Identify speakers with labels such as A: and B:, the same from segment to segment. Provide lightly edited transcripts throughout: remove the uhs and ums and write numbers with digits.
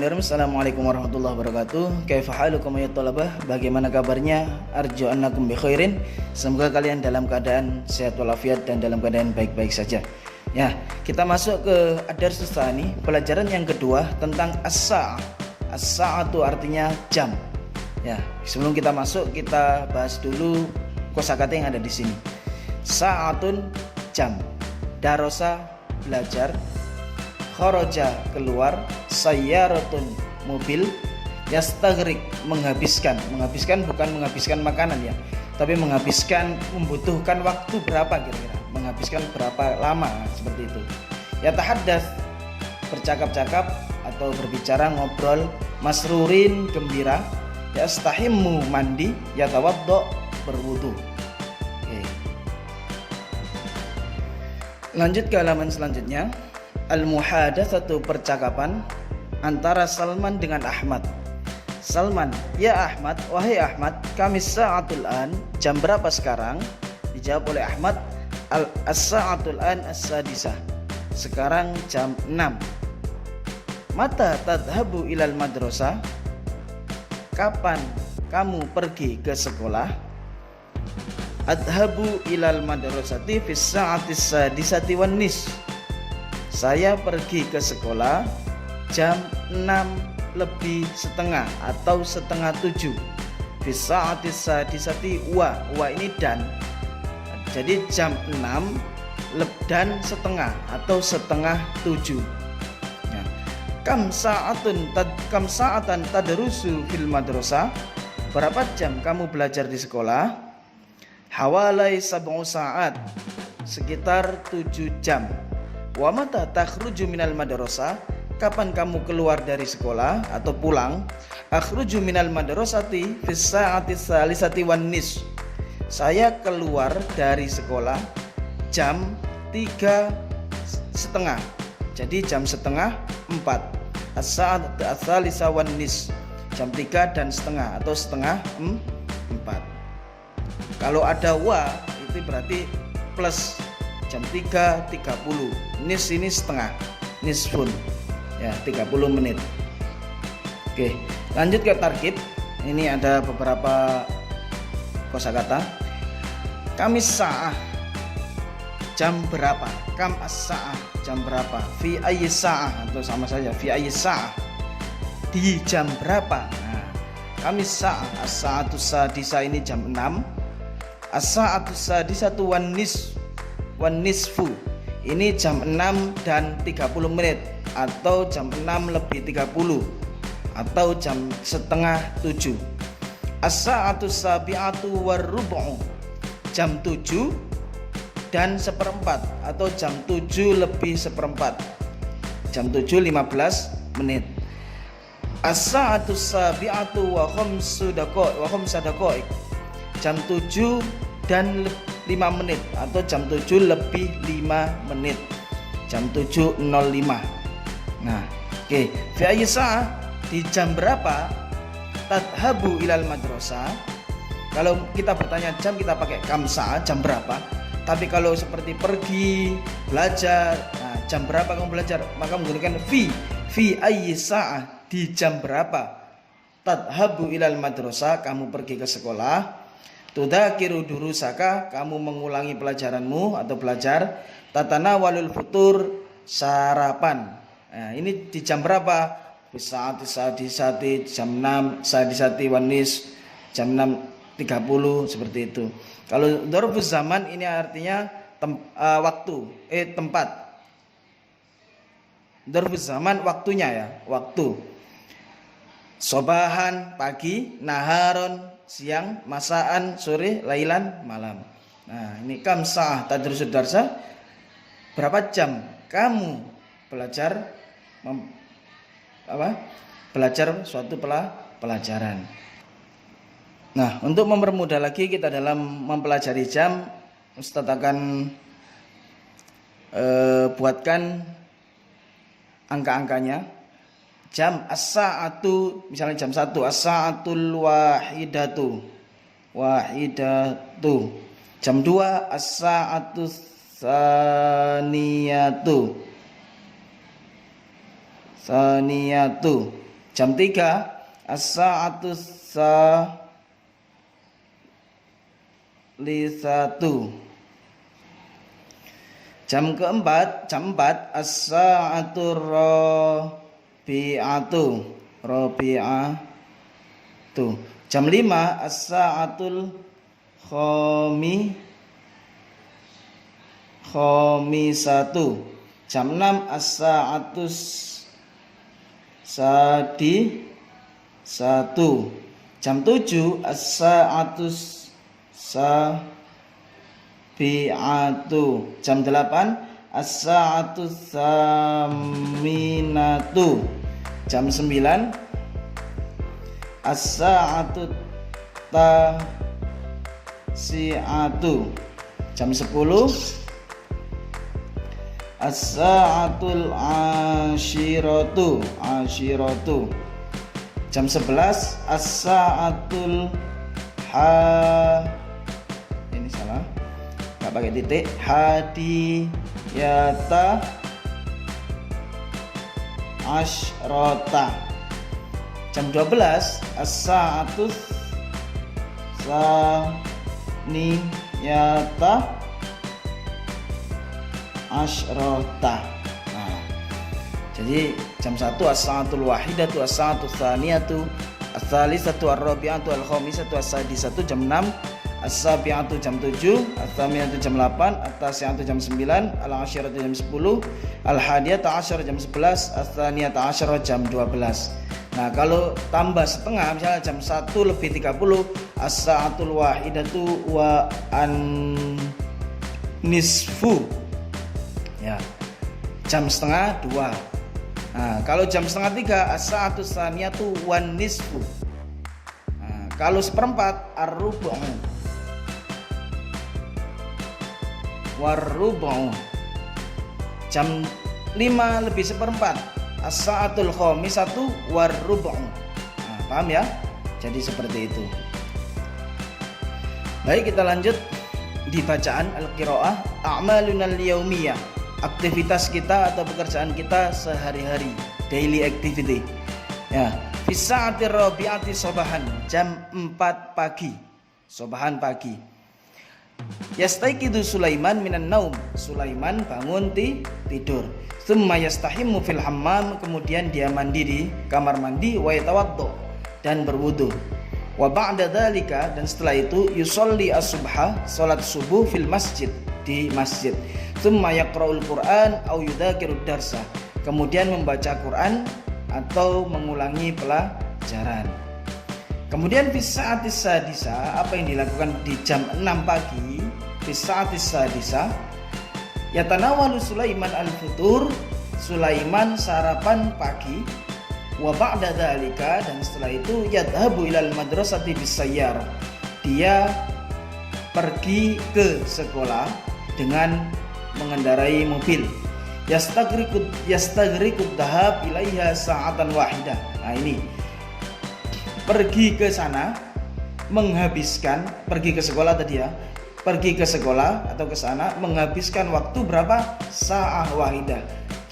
A: Bismillahirrahmanirrahim. Assalamualaikum warahmatullahi wabarakatuh. Kaifa halukum ya thalabah? Bagaimana kabarnya? Arju annakum bi khairin. Semoga kalian dalam keadaan sehat walafiat dan dalam keadaan baik-baik saja. Ya, kita masuk ke ad-darsus tsani, pelajaran yang kedua tentang as-sa'ah. As-sa'ah itu artinya jam. Ya, sebelum kita masuk kita bahas dulu kosakata yang ada di sini. Sa'atun jam. Darosa belajar. Kharaja keluar, sayyaratun mobil, yastaghrik menghabiskan bukan menghabiskan makanan ya, tapi membutuhkan waktu berapa kira-kira, menghabiskan berapa lama seperti itu. Yatahaddas bercakap-cakap atau berbicara, ngobrol, masrurin gembira, yastahimmu mandi, yatawaddo berwudu. Oke. Lanjut ke halaman selanjutnya. Al-muhadatsatu percakapan antara Salman dengan Ahmad. Salman, ya Ahmad, wahai Ahmad, kami sa'atul an, jam berapa sekarang? Dijawab oleh Ahmad, as-sa'atul an as-sadisah, sekarang jam 6. Mata tadhabu ilal madrasah, kapan kamu pergi ke sekolah? Adhabu ilal madrasati fis sa'atis sadisati wan nis, saya pergi ke sekolah jam 6:30 atau setengah 7. Bisa disati wa ini dan. Jadi jam 6 dan setengah atau setengah 7. Ya. Kam sa'atan tadrusu fil madrasah? Berapa jam kamu belajar di sekolah? Hawalai sab'u sa'at, sekitar 7 jam. Wa mata takhruju minal madrasah? Kapan kamu keluar dari sekolah atau pulang? Akhruju minal madrasati fis sa'ati salisati wan nis. Saya keluar dari sekolah jam 3:30. Jadi jam setengah 4. As-sa'at as-salisa wan nis. Jam 3 dan setengah atau setengah 4. Kalau ada wa itu berarti plus jam 3:30. Nis ini setengah, nisfun ya, 30 menit. Oke, lanjut ke tarkib. Ini ada beberapa kosakata. Kamis sa'ah, jam berapa? Kam as-sa'ah, jam berapa? Fi ayyi sa'ah, atau sama saja fi ayyi sa'ah, di jam berapa? Nah, kamis sa'ah, as-sa'atu sadisa ini jam 6. As-sa'atu sadisatu wan nisfu, ini jam 6 dan 30 menit atau jam 6:30 atau jam setengah 7. As-sa'atu sabi'atu warrubu'u, jam 7 dan seperempat atau jam 7:15, jam 7:15 menit. As-sa'atu sabi'atu wa khamsu daqaiq, jam 7 dan 5 menit atau jam 7:05 menit, jam 7:05. Nah, oke. Fi ayyi sa'ah, di jam berapa? Tadhabu ilal madrasah. Kalau kita bertanya jam kita pakai kam sa'ah, jam berapa. Tapi kalau seperti pergi, belajar, nah, jam berapa kamu belajar? Maka menggunakan fi ayyi sa'ah, di jam berapa? Tadhabu ilal madrasah, kamu pergi ke sekolah. Tudzakiru durusaka, kamu mengulangi pelajaranmu atau belajar. Tatanawalul futur, sarapan. Nah, ini di jam berapa? Sadisati jam 6, sadisati wanis jam 6:30 seperti itu. Kalau dzarfuz zaman ini artinya tempat. Dzarfuz zaman waktunya ya, waktu. Sobahan pagi, naharon siang, masaan sore, lailan malam. Nah, ini kam sa'ah tadrusud darsa, berapa jam kamu belajar belajar suatu pelajaran. Nah, untuk mempermudah lagi kita dalam mempelajari jam, Ustaz akan buatkan angka-angkanya. Jam as-sa'atu, misalnya jam 1, as-sa'atul wahidatu. Jam 2, as-sa'atu saniyatu. Jam 3 as-sa'atu salisatu. Jam keempat, jam 4 as-sa'atu rabi'atu. Jam 5 as-sa'atul khamisatu. Jam 6 as-sa'atus sadisatu. Jam 7 as-sa'atus sabi'atu. Jam 8 as-sa'atus saminatu. Jam 9 as-sa'atut tasi'atu. Jam 10 as-sa'atul ashiratu. Jam 11 as-sa'atul ini salah, nggak pakai titik, hadiyata asyrota. Jam 12 as-sa'atus saniyata asyrota. Nah, jadi jam 1 as-sa'atul wahidatu, as-sa'atul tsaniyatu, as-salisatu, ar-rabi'atu, al-khamisatu, as-sadisatu. Jam 6 as-sabi'atu jam 7, as-tsaminatu jam 8, at-tasi'atu jam 9, al-ashiratu jam 10, al-hadiyatu asyara jam 11, as-tsaniyatu asyara jam 12. Nah, kalau tambah setengah misalnya jam 1 lebih 30 as-sa'atul wahidatu wa an-nisfu. Ya. Jam setengah 2. Nah, kalau jam setengah 3 as-sa'atus tsaniyatu wan nisfu. Nah, kalau seperempat ar-rubu'. War-rubu'. Jam 5 lebih seperempat as-sa'atul khamisatu war-rubu'. Nah, paham ya? Jadi seperti itu. Baik, kita lanjut di bacaan al-qiraah. A'maluna al-yaumiyah, aktivitas kita atau pekerjaan kita sehari-hari, daily activity. Ya, fi sa'atir rabi'ati sabahan, jam 4 pagi. Sabahan pagi. Yastaiqidu Sulaiman minan naum, Sulaiman bangun tidur. Tsumma yastahimu fil hammam, kemudian dia mandi di kamar mandi, wa yatawaddo, dan berwudu. Wa ba'da dzalika, dan setelah itu yusolli as-subha, salat subuh fil masjid, di masjid. Tsumma yaqra'ul Qur'an au yudzakirud darsa, kemudian membaca Quran atau mengulangi pelajaran. Kemudian fi sa'atis sadisa, apa yang dilakukan di jam 6 pagi? Fi sa'atis sadisa yatanawalu Sulaiman al-futur, Sulaiman sarapan pagi. Wa ba'da dzalika, dan setelah itu yadhabu ilal madrasati bisayyar, dia pergi ke sekolah dengan mengendarai mobil. Yastaghriqud dhahab ilaiha sa'atan wahidah. Nah, ini pergi ke sana, menghabiskan, pergi ke sekolah tadi ya, pergi ke sekolah atau ke sana menghabiskan waktu berapa? Sa'ah wahidah.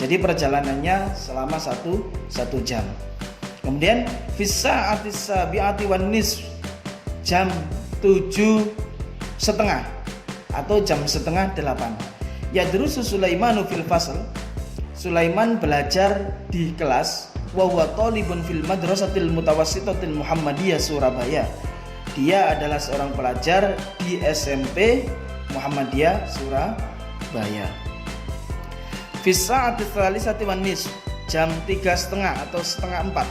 A: Jadi perjalanannya selama satu jam. Kemudian fi sa'atis sabi'ati wan nisf, jam 7:30 atau jam 7:30. Yadrusu Sulaimanu fil fasl, Sulaiman belajar di kelas. Wa huwa talibun fil madrasatil mutawassitatil Muhammadiyah Surabaya, dia adalah seorang pelajar di SMP Muhammadiyah Surabaya. Fi sa'ati tsalisati wan nisf, jam 3:30 atau 3:30.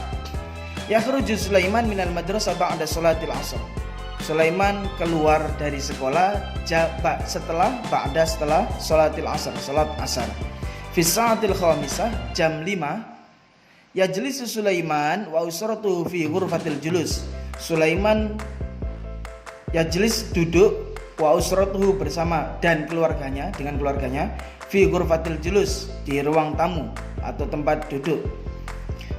A: Yakhruju Sulaiman minal madrasah ba'da sholatil asr, Sulaiman keluar dari sekolah setelah sholatil asr, salat asar. Fi sa'atil khamisah, jam 5. Yajlisu Sulaiman wa usratuhu fi ghurfatil julus, Sulaiman yajlis duduk, wa usratuhu bersama dan keluarganya, dengan keluarganya, fi ghurfatil julus di ruang tamu atau tempat duduk.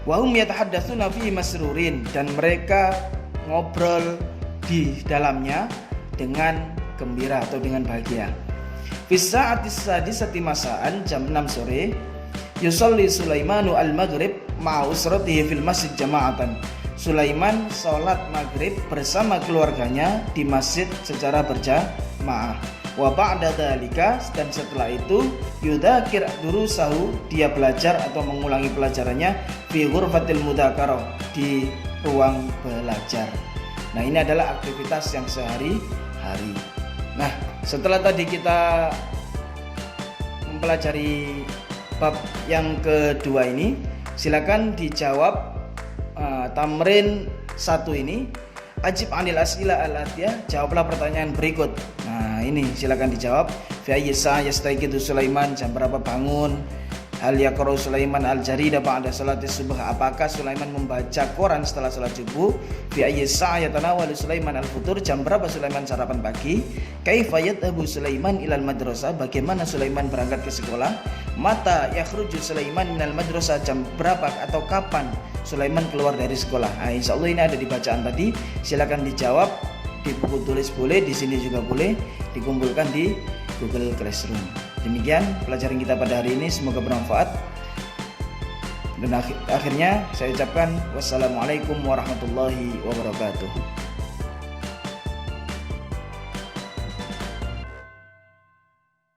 A: Wa hum yatahaddatsuna fi masrurin, dan mereka ngobrol di dalamnya dengan gembira atau dengan bahagia. Fi sa'atis sadisati masaan, jam 6 sore. Yusolli Sulaimanu al-maghrib, ma'usratihi fil masjid jama'atan. Sulaiman sholat maghrib bersama keluarganya di masjid secara berjamaah. Wa ba'da dzalika, dan setelah itu yudzakir durusahu, dia belajar atau mengulangi pelajarannya fi ghurfatil mudzakarah, di ruang belajar. Nah, ini adalah aktivitas yang sehari-hari. Nah, setelah tadi kita mempelajari bab yang kedua ini, silakan dijawab tamrin 1 ini. Ajib anil as'ila al-atiyah, jawablah pertanyaan berikut. Nah, ini silakan dijawab. Fi ayyi sa'a yastayqidu Sulaiman, jam berapa bangun? Hal yaqra'u Sulaiman al-jarida ba'da salati subuh, apakah Sulaiman membaca koran setelah salat subuh? Fi ayyi sa'a yatanawalu Sulaiman al-futur, jam berapa Sulaiman sarapan pagi? Kaifa yadhabu Sulaiman ilal madrasah, bagaimana Sulaiman berangkat ke sekolah? Mata yakhruju Sulaiman minal madrasah, jam berapa atau kapan Sulaiman keluar dari sekolah? Nah, insyaallah ini ada di bacaan tadi. Silakan dijawab di buku tulis boleh, di sini juga boleh, dikumpulkan di Google Classroom. Demikian pelajaran kita pada hari ini, semoga bermanfaat. Dan akhirnya saya ucapkan wassalamualaikum warahmatullahi wabarakatuh.